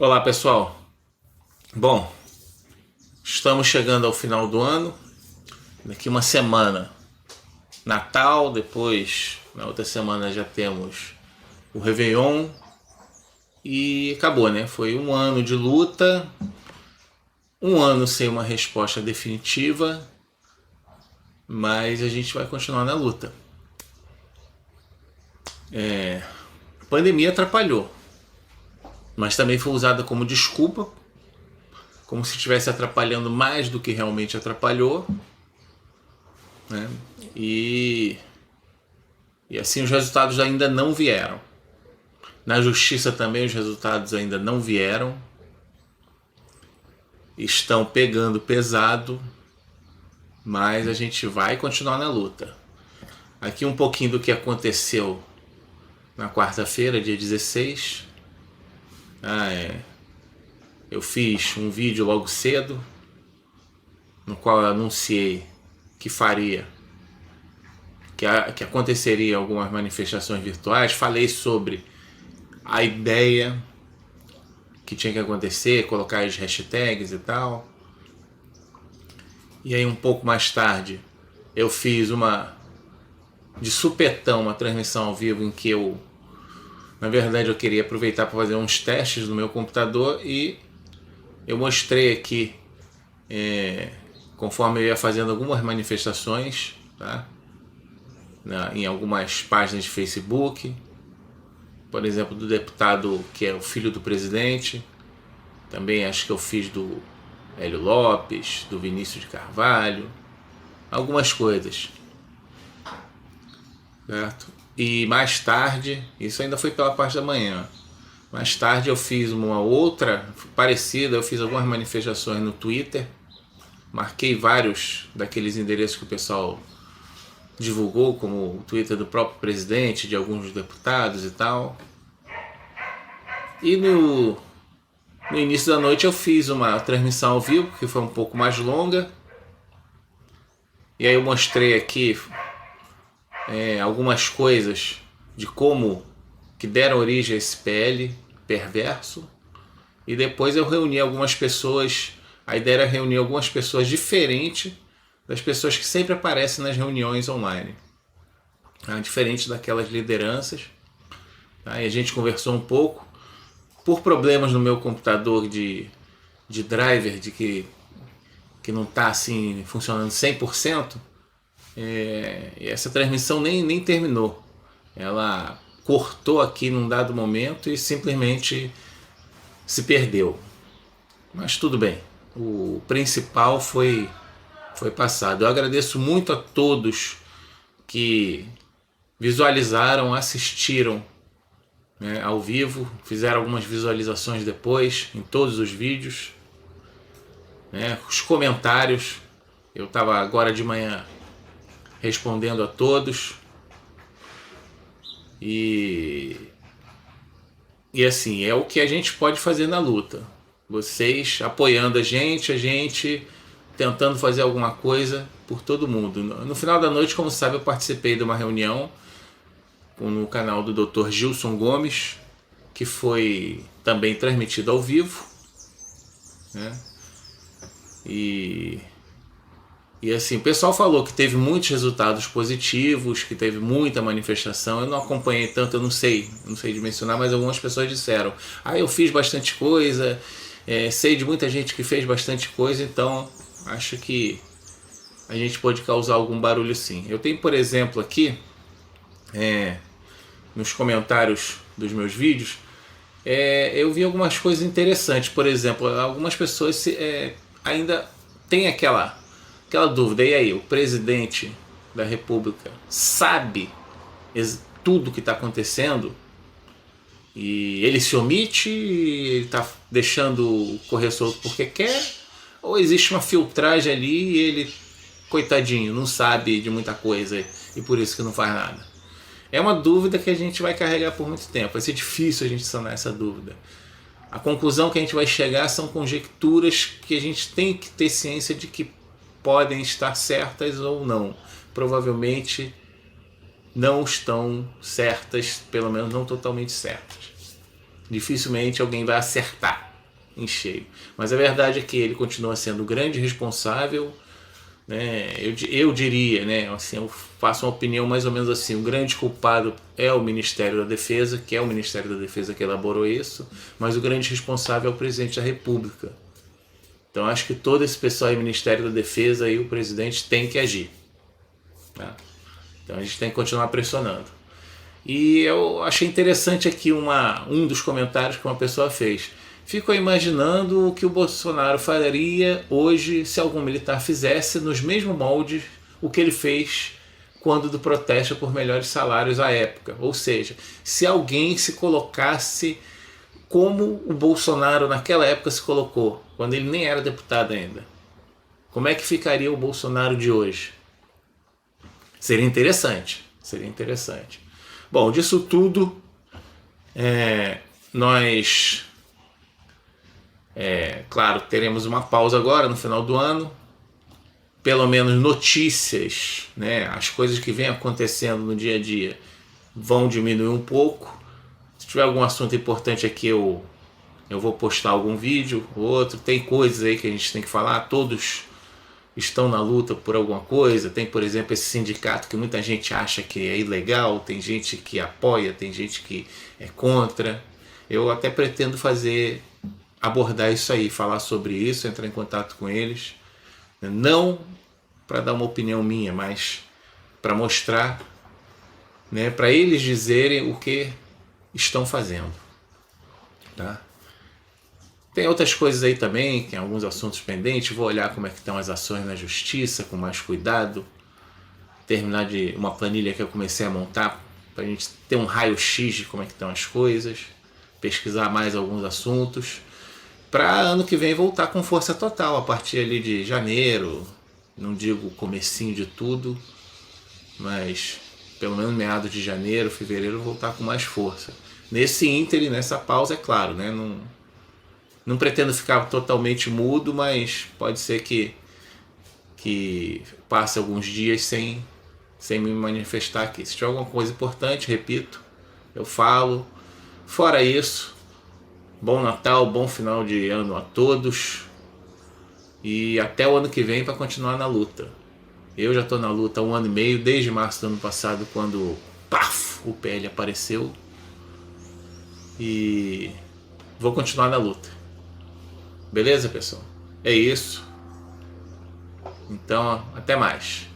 Olá pessoal, bom, estamos chegando ao final do ano, daqui uma semana Natal, depois na outra semana já temos o Réveillon e acabou, né? Foi um ano de luta, um ano sem uma resposta definitiva, mas a gente vai continuar na luta. A pandemia atrapalhou, mas também foi usada como desculpa, como se estivesse atrapalhando mais do que realmente atrapalhou, né? E assim os resultados ainda não vieram. Na justiça também os resultados ainda não vieram. Estão pegando pesado, mas a gente vai continuar na luta. Aqui um pouquinho do que aconteceu na quarta-feira, dia 16. Eu fiz um vídeo logo cedo, no qual eu anunciei que que aconteceria algumas manifestações virtuais. Falei sobre a ideia que tinha que acontecer, colocar as hashtags e tal. E aí um pouco mais tarde eu fiz de supetão uma transmissão ao vivo em que na verdade eu queria aproveitar para fazer uns testes no meu computador e eu mostrei aqui, conforme eu ia fazendo algumas manifestações, tá? Em algumas páginas de Facebook, por exemplo, do deputado que é o filho do presidente, também acho que eu fiz do Hélio Lopes, do Vinícius de Carvalho, algumas coisas, certo? E mais tarde, isso ainda foi pela parte da manhã, mais tarde eu fiz uma outra parecida, eu fiz algumas manifestações no Twitter, marquei vários daqueles endereços que o pessoal divulgou, como o Twitter do próprio presidente, de alguns deputados e tal. E no início da noite eu fiz uma transmissão ao vivo, que foi um pouco mais longa. E aí eu mostrei aqui algumas coisas de como que deram origem a esse PL perverso. E depois eu reuni algumas pessoas, a ideia era reunir algumas pessoas diferentes das pessoas que sempre aparecem nas reuniões online, tá? Diferente daquelas lideranças, tá? E a gente conversou um pouco. Por problemas no meu computador de driver, de que não está assim funcionando 100%, essa transmissão nem terminou. Ela cortou aqui num dado momento e simplesmente se perdeu. Mas tudo bem, o principal foi passado. Eu agradeço muito a todos que visualizaram, assistiram, né, ao vivo, fizeram algumas visualizações depois em todos os vídeos, né, os comentários. Eu estava agora de manhã respondendo a todos e assim, é o que a gente pode fazer na luta. Vocês apoiando a gente tentando fazer alguma coisa por todo mundo. No final da noite, como sabe, eu participei de uma reunião no canal do Dr. Gilson Gomes, que foi também transmitido ao vivo, né? E assim, o pessoal falou que teve muitos resultados positivos, que teve muita manifestação. Eu não acompanhei tanto, eu não sei dimensionar, mas algumas pessoas disseram: eu fiz bastante coisa, sei de muita gente que fez bastante coisa, então acho que a gente pode causar algum barulho sim. Eu tenho, por exemplo, aqui nos comentários dos meus vídeos, eu vi algumas coisas interessantes. Por exemplo, algumas pessoas ainda têm aquela dúvida: e aí, o presidente da República sabe tudo o que está acontecendo e ele se omite, ele está deixando correr solto porque quer, ou existe uma filtragem ali e ele, coitadinho, não sabe de muita coisa e por isso que não faz nada? É uma dúvida que a gente vai carregar por muito tempo. Vai ser difícil a gente sanar essa dúvida. A conclusão que a gente vai chegar são conjecturas que a gente tem que ter ciência de que podem estar certas ou não. Provavelmente não estão certas, pelo menos não totalmente certas. Dificilmente alguém vai acertar. em cheio. Mas a verdade é que ele continua sendo o grande responsável, né? Eu diria, né? Assim, eu faço uma opinião mais ou menos assim: o grande culpado é o Ministério da Defesa, que é o Ministério da Defesa que elaborou isso, mas o grande responsável é o Presidente da República. Então acho que todo esse pessoal aí, Ministério da Defesa e o presidente tem que agir, tá? Então a gente tem que continuar pressionando. E eu achei interessante aqui um dos comentários que uma pessoa fez. Fico imaginando o que o Bolsonaro faria hoje se algum militar fizesse nos mesmos moldes o que ele fez quando do protesto por melhores salários à época. Ou seja, se alguém se colocasse como o Bolsonaro naquela época se colocou, quando ele nem era deputado ainda. Como é que ficaria o Bolsonaro de hoje? Seria interessante. Seria interessante. Bom, disso tudo, nós, claro, teremos uma pausa agora no final do ano. Pelo menos notícias, né, as coisas que vêm acontecendo no dia a dia vão diminuir um pouco. Se tiver algum assunto importante aqui, eu vou postar algum vídeo ou outro. Tem coisas aí que a gente tem que falar, todos estão na luta por alguma coisa. Tem, por exemplo, esse sindicato que muita gente acha que é ilegal, tem gente que apoia, tem gente que é contra. Eu até pretendo abordar isso aí, falar sobre isso, entrar em contato com eles. Não para dar uma opinião minha, mas para mostrar, né, para eles dizerem o que estão fazendo, tá? Tem outras coisas aí também, tem alguns assuntos pendentes. Vou olhar como é que estão as ações na justiça com mais cuidado, terminar de uma planilha que eu comecei a montar para a gente ter um raio-x de como é que estão as coisas, pesquisar mais alguns assuntos, para ano que vem voltar com força total, a partir ali de janeiro, não digo comecinho de tudo, mas pelo menos meados de janeiro, fevereiro, voltar com mais força. Nesse ínterim, nessa pausa, é claro, né? Não pretendo ficar totalmente mudo, mas pode ser que passe alguns dias sem me manifestar aqui. Se tiver alguma coisa importante, repito, eu falo. Fora isso, bom Natal, bom final de ano a todos e até o ano que vem para continuar na luta. Eu já estou na luta há 1 ano e meio, desde março do ano passado, quando o PL apareceu, e vou continuar na luta. Beleza, pessoal? É isso. Então, até mais.